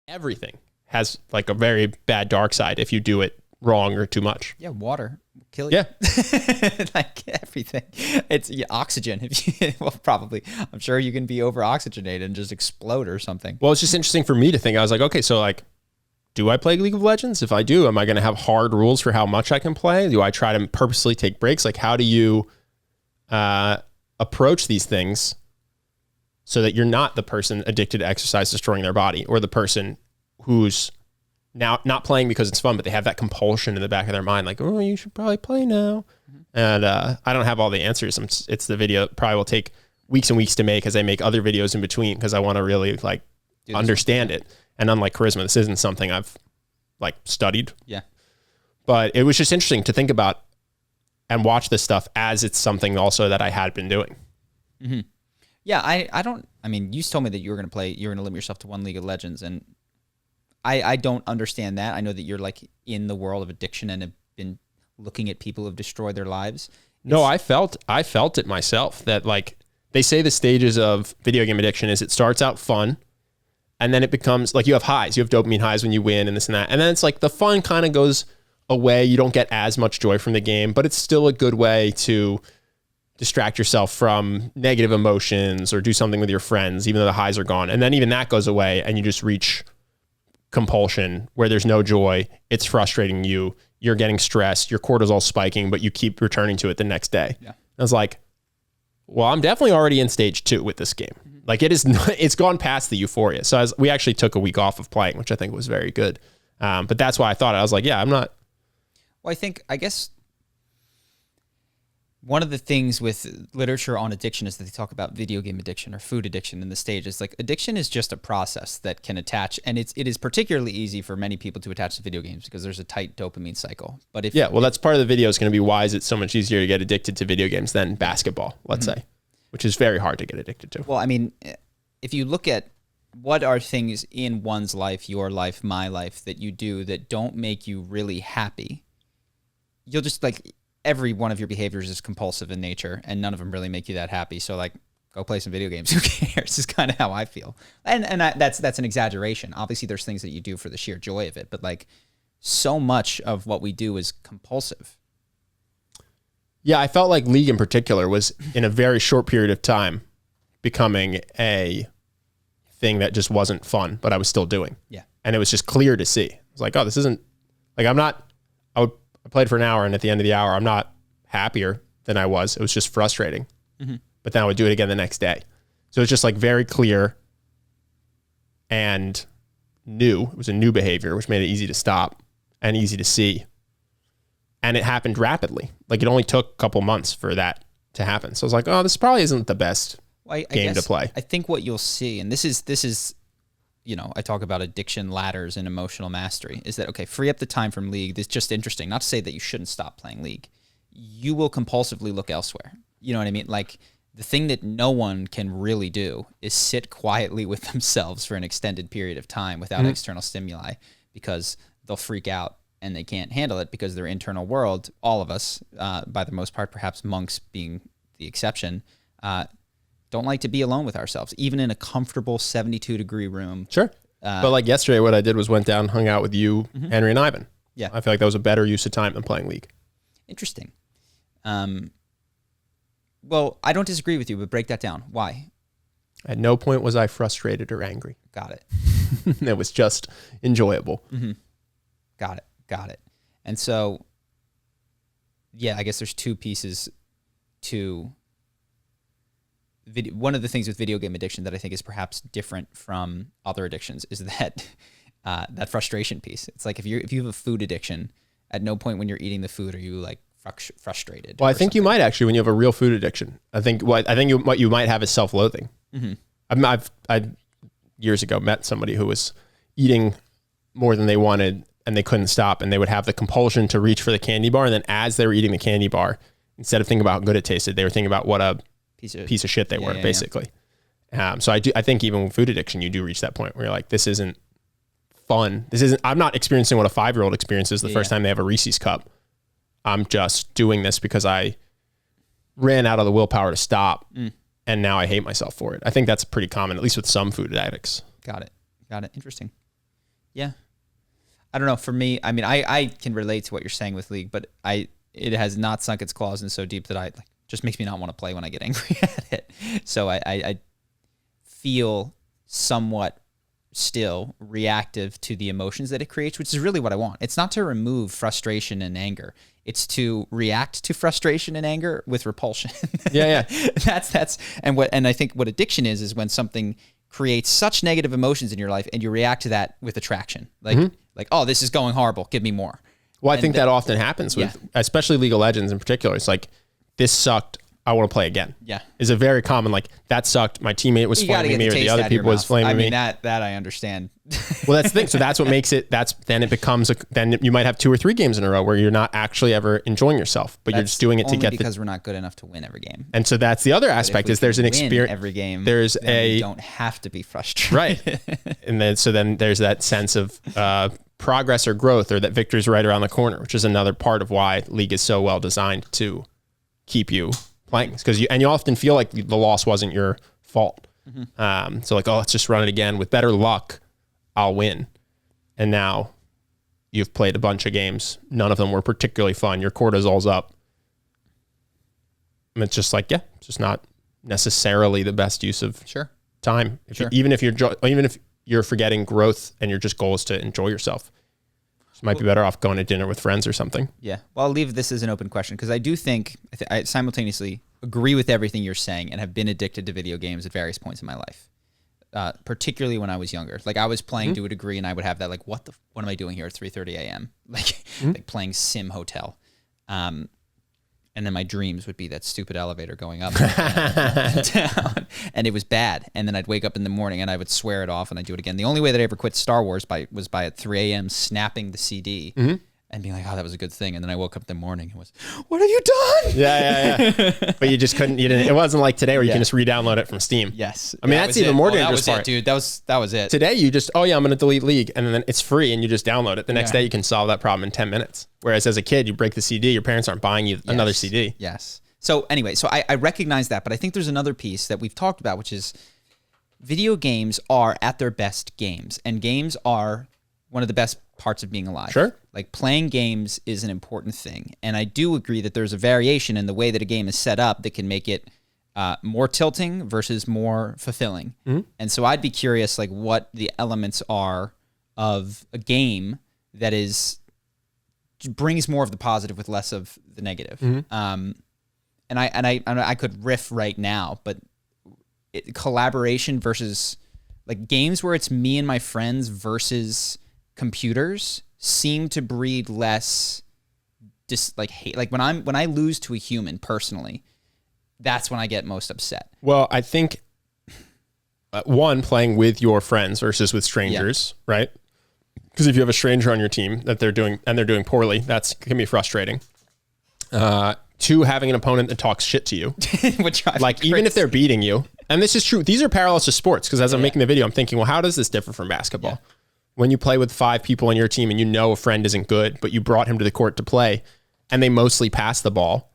everything has like a very bad dark side if you do it wrong or too much. Yeah, water will kill you. Yeah. Like everything. It's oxygen. If you, well, probably. I'm sure you can be over oxygenated and just explode or something. Well, it's just interesting for me to think. I was like, okay, so like, do I play League of Legends? If I do, am I going to have hard rules for how much I can play? Do I try to purposely take breaks? Like, how do you approach these things so that you're not the person addicted to exercise destroying their body, or the person who's now not playing because it's fun, but they have that compulsion in the back of their mind, like, oh, you should probably play now. Mm-hmm. And I don't have all the answers. It's the video probably will take weeks and weeks to make as I make other videos in between, because I want to really like understand it. And unlike charisma, this isn't something I've like studied. Yeah. But it was just interesting to think about and watch this stuff as it's something also that I had been doing. Mm-hmm. Yeah, I mean, you told me that you were going to limit yourself to one League of Legends, and I don't understand that. I know that you're like in the world of addiction and have been looking at people who've destroyed their lives. No, I felt it myself, that like they say the stages of video game addiction is it starts out fun, and then it becomes like you have highs, you have dopamine highs when you win and this and that. And then it's like the fun kind of goes away. You don't get as much joy from the game, but it's still a good way to distract yourself from negative emotions or do something with your friends, even though the highs are gone. And then even that goes away and you just reach compulsion where there's no joy. It's frustrating you. You're getting stressed. Your cortisol's spiking, but you keep returning to it the next day. Yeah. I was like, well, I'm definitely already in stage 2 with this game. Mm-hmm. Like it's gone past the euphoria. So we actually took a week off of playing, which I think was very good. But that's why I was like, yeah, I'm not. Well, I guess one of the things with literature on addiction is that they talk about video game addiction or food addiction in the stages. Like addiction is just a process that can attach, and it is particularly easy for many people to attach to video games because there's a tight dopamine cycle. But that's part of the video is going to be why is it so much easier to get addicted to video games than basketball, let's say, which is very hard to get addicted to. Well, I mean, if you look at what are things in one's life, your life, my life, that you do that don't make you really happy, you'll just like, every one of your behaviors is compulsive in nature, and none of them really make you that happy. So like, go play some video games. Who cares? Is kind of how I feel. And that's an exaggeration. Obviously, there's things that you do for the sheer joy of it, but like, so much of what we do is compulsive. Yeah, I felt like League in particular was in a very short period of time becoming a thing that just wasn't fun, but I was still doing. Yeah, and it was just clear to see. It was like, oh, this isn't like I played for an hour, and at the end of the hour, I'm not happier than I was. It was just frustrating. Mm-hmm. But then I would do it again the next day. So it's just like very clear and new. It was a new behavior, which made it easy to stop and easy to see. And it happened rapidly. Like it only took a couple months for that to happen. So I was like, oh, this probably isn't the best game to play. I think what you'll see, and this is, you know, I talk about addiction ladders and emotional mastery, is that, okay, free up the time from League. It's just interesting. Not to say that you shouldn't stop playing League. You will compulsively look elsewhere. You know what I mean? Like, the thing that no one can really do is sit quietly with themselves for an extended period of time without external stimuli, because they'll freak out and they can't handle it because their internal world, all of us, by the most part, perhaps monks being the exception, don't like to be alone with ourselves, even in a comfortable 72-degree room. Sure. But like yesterday, what I did was went down, hung out with you, Henry, and Ivan. Yeah. I feel like that was a better use of time than playing League. Interesting. Well, I don't disagree with you, but break that down. Why? At no point was I frustrated or angry. Got it. It was just enjoyable. Mm-hmm. Got it. And so, yeah, I guess there's two pieces to one of the things with video game addiction that I think is perhaps different from other addictions is that that frustration piece. It's like if you have a food addiction, at no point when you're eating the food are you like frustrated. Well, I think you might actually when you have a real food addiction. I think what you might have is self-loathing. Mm-hmm. I years ago met somebody who was eating more than they wanted and they couldn't stop, and they would have the compulsion to reach for the candy bar, and then as they were eating the candy bar, instead of thinking about how good it tasted, they were thinking about what a piece of shit they were, basically. Yeah. So I think even with food addiction, you do reach that point where you're like, this isn't fun. I'm not experiencing what a 5-year-old experiences the first time they have a Reese's cup. I'm just doing this because I ran out of the willpower to stop, and now I hate myself for it. I think that's pretty common, at least with some food addicts. Got it. Interesting. Yeah. I don't know. For me, I mean, I can relate to what you're saying with League, but it has not sunk its claws in so deep that just makes me not want to play when I get angry at it. So I feel somewhat still reactive to the emotions that it creates, which is really what I want. It's not to remove frustration and anger. It's to react to frustration and anger with repulsion. Yeah. And I think what addiction is when something creates such negative emotions in your life and you react to that with attraction. Like, oh, this is going horrible. Give me more. Well, I think that often happens with, especially League of Legends in particular. It's like, this sucked. I want to play again. Yeah. Is a very common, like, that sucked. My teammate was flaming me or the other people was flaming me. That I understand. Well, that's the thing. So that's what makes it, then it becomes, then you might have 2 or 3 games in a row where you're not actually ever enjoying yourself, but you're just doing it to get because we're not good enough to win every game. And so that's the other aspect is there's an experience. Every game. You don't have to be frustrated. Right. And then there's that sense of progress or growth, or that victory's right around the corner, which is another part of why League is so well designed to keep you playing, because you often feel like the loss wasn't your fault. So like, oh, let's just run it again. With better luck, I'll win. And now you've played a bunch of games. None of them were particularly fun. Your cortisol's up. And it's just like, it's just not necessarily the best use of time. Even if you're forgetting growth and your just goal is to enjoy yourself, you might be better off going to dinner with friends or something. Yeah. Well, I'll leave this as an open question because I do think I simultaneously agree with everything you're saying and have been addicted to video games at various points in my life, particularly when I was younger. Like I was playing to a degree and I would have that like, what am I doing here at 3:30 a.m.? Like playing Sim Hotel. And then my dreams would be that stupid elevator going up and down, and it was bad. And then I'd wake up in the morning and I would swear it off and I'd do it again. The only way that I ever quit Star Wars was by at 3 a.m. snapping the CD and being like, oh, that was a good thing. And then I woke up in the morning and was, what have you done? Yeah. But you just couldn't, it wasn't like today where you can just re-download it from Steam. Yes. I mean, that's even more dangerous part. Dude. That was it. Today you just, I'm going to delete League, and then it's free and you just download it. The next day you can solve that problem in 10 minutes. Whereas as a kid, you break the CD, your parents aren't buying you another CD. Yes. So anyway, I recognize that, but I think there's another piece that we've talked about, which is video games are at their best games, and games are one of the best parts of being alive. Sure. Like playing games is an important thing. And I do agree that there's a variation in the way that a game is set up that can make it more tilting versus more fulfilling. And so I'd be curious, like what the elements are of a game that brings more of the positive with less of the negative. And I could riff right now, but collaboration versus like games where it's me and my friends versus computers seem to breed less hate. Like when I lose to a human personally, that's when I get most upset. Well, I think one, playing with your friends versus with strangers, right? Because if you have a stranger on your team that they're doing poorly, that can be frustrating. 2, having an opponent that talks shit to you, like even if they're beating you. And this is true. These are parallels to sports, because as I'm making the video, I'm thinking, well, how does this differ from basketball? Yeah. When you play with 5 people on your team and you know a friend isn't good, but you brought him to the court to play and they mostly pass the ball,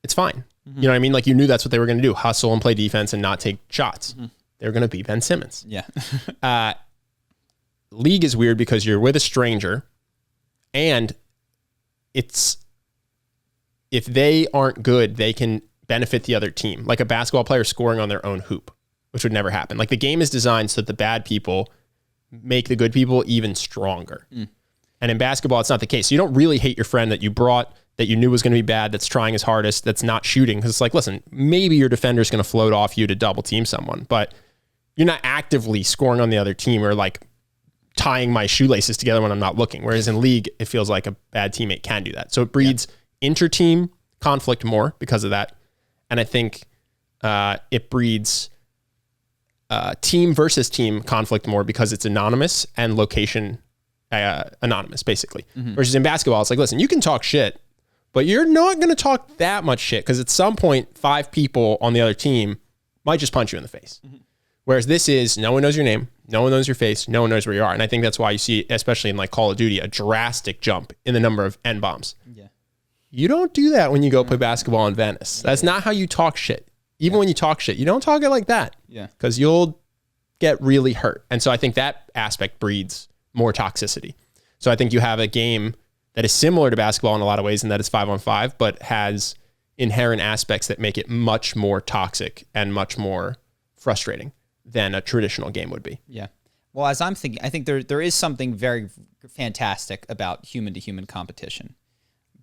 it's fine. You know what I mean? Like you knew that's what they were going to do, hustle and play defense and not take shots. They were going to be Ben Simmons. Yeah. League is weird because you're with a stranger, and if they aren't good, they can benefit the other team. Like a basketball player scoring on their own hoop, which would never happen. Like the game is designed so that the bad people make the good people even stronger. And in basketball, it's not the case. So you don't really hate your friend that you brought, that you knew was going to be bad, that's trying his hardest, that's not shooting. Because it's like, listen, maybe your defender's going to float off you to double team someone, but you're not actively scoring on the other team or like tying my shoelaces together when I'm not looking. Whereas in League, it feels like a bad teammate can do that. So it breeds inter-team conflict more because of that. And I think it breeds team versus team conflict more because it's anonymous and location anonymous, basically. Versus in basketball, it's like, listen, you can talk shit, but you're not going to talk that much shit because at some point, 5 people on the other team might just punch you in the face. Whereas this is, no one knows your name, no one knows your face, no one knows where you are. And I think that's why you see, especially in like Call of Duty, a drastic jump in the number of N-bombs. You don't do that when you go play basketball in Venice. That's not how you talk shit. Even when you talk shit, you don't talk it like that. Because you'll get really hurt. And so I think that aspect breeds more toxicity. So I think you have a game that is similar to basketball in a lot of ways, and that is 5-on-5, but has inherent aspects that make it much more toxic and much more frustrating than a traditional game would be. Yeah. Well, as I'm thinking, I think there is something very fantastic about human-to-human competition.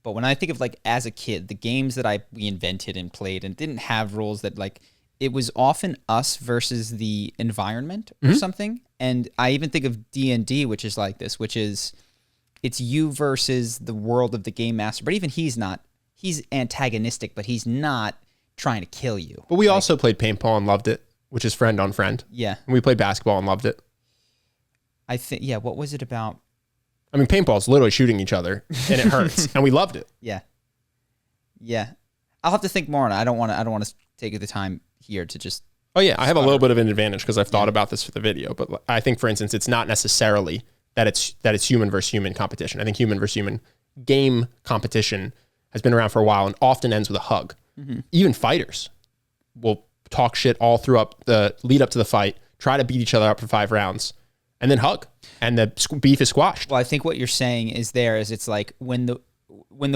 But when I think of like as a kid, the games that we invented and played and didn't have rules that like, it was often us versus the environment or something. And I even think of D&D, which is like this, which is it's you versus the world of the game master. But even he's antagonistic, but he's not trying to kill you. But we also played paintball and loved it, which is friend on friend. Yeah. And we played basketball and loved it. I think, yeah, what was it about? I mean, paintball is literally shooting each other and it hurts and we loved it. Yeah. Yeah. I'll have to think more on it. I don't want to take the time here to just. Oh yeah. I have a little bit of an advantage because I've thought about this for the video, but I think for instance, it's not necessarily that it's human versus human competition. I think human versus human game competition has been around for a while and often ends with a hug. Even fighters will talk shit all throughout the lead up to the fight, try to beat each other up for 5 rounds, and then hug, and the beef is squashed. Well, I think what you're saying is it's like when the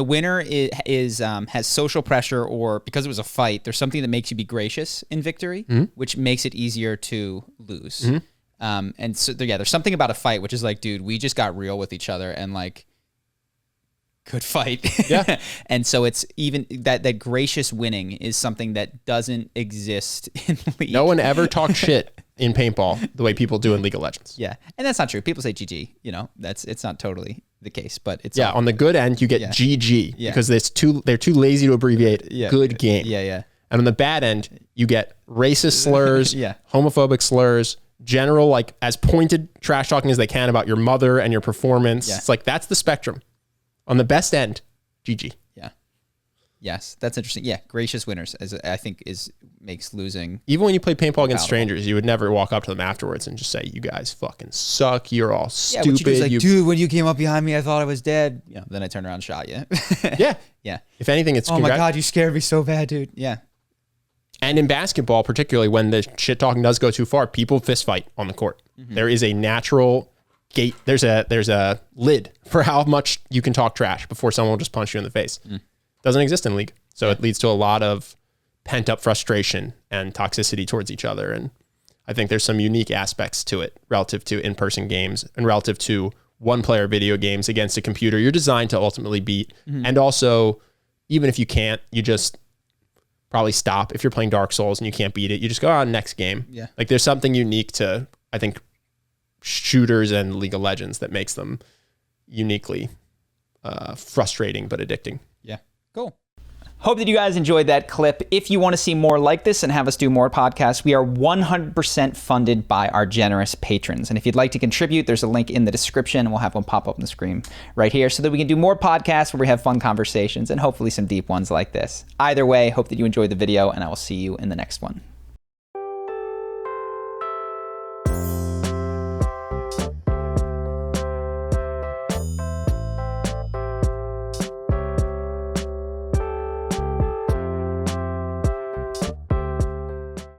winner has social pressure, or because it was a fight, there's something that makes you be gracious in victory, which makes it easier to lose. And so there's something about a fight which is like, dude, we just got real with each other and like, good fight. Yeah. And so it's even that gracious winning is something that doesn't exist in League. No one ever talks shit in paintball the way people do in League of Legends. Yeah. And that's not true. People say GG, it's not totally the case, but it's on the good end you get GG because they're too lazy to abbreviate good game. Yeah. And on the bad end you get racist slurs, homophobic slurs, general like as pointed trash talking as they can about your mother and your performance. It's like that's the spectrum. On the best end, GG. Yeah. Yes, that's interesting. Yeah, gracious winners, I think, makes losing. Even when you play paintball against strangers, you would never walk up to them afterwards and just say, "You guys fucking suck. You're all stupid." Yeah, what you do is like, dude, when you came up behind me, I thought I was dead. Yeah. Then I turned around and shot you. Yeah. Yeah. If anything, it's oh my god, you scared me so bad, dude. Yeah. And in basketball, particularly when the shit talking does go too far, people fist fight on the court. There is a natural gate. There's a lid for how much you can talk trash before someone will just punch you in the face. Doesn't exist in League. So it leads to a lot of pent up frustration and toxicity towards each other. And I think there's some unique aspects to it relative to in-person games and relative to one-player video games against a computer you're designed to ultimately beat. And also, even if you can't, you just probably stop. If you're playing Dark Souls and you can't beat it, you just go on next game. Yeah. Like there's something unique to, I think, shooters and League of Legends that makes them uniquely frustrating but addicting. Yeah. Cool. Hope that you guys enjoyed that clip. If you want to see more like this and have us do more podcasts, we are 100% funded by our generous patrons. And if you'd like to contribute, there's a link in the description and we'll have one pop up on the screen right here so that we can do more podcasts where we have fun conversations and hopefully some deep ones like this. Either way, hope that you enjoyed the video and I will see you in the next one.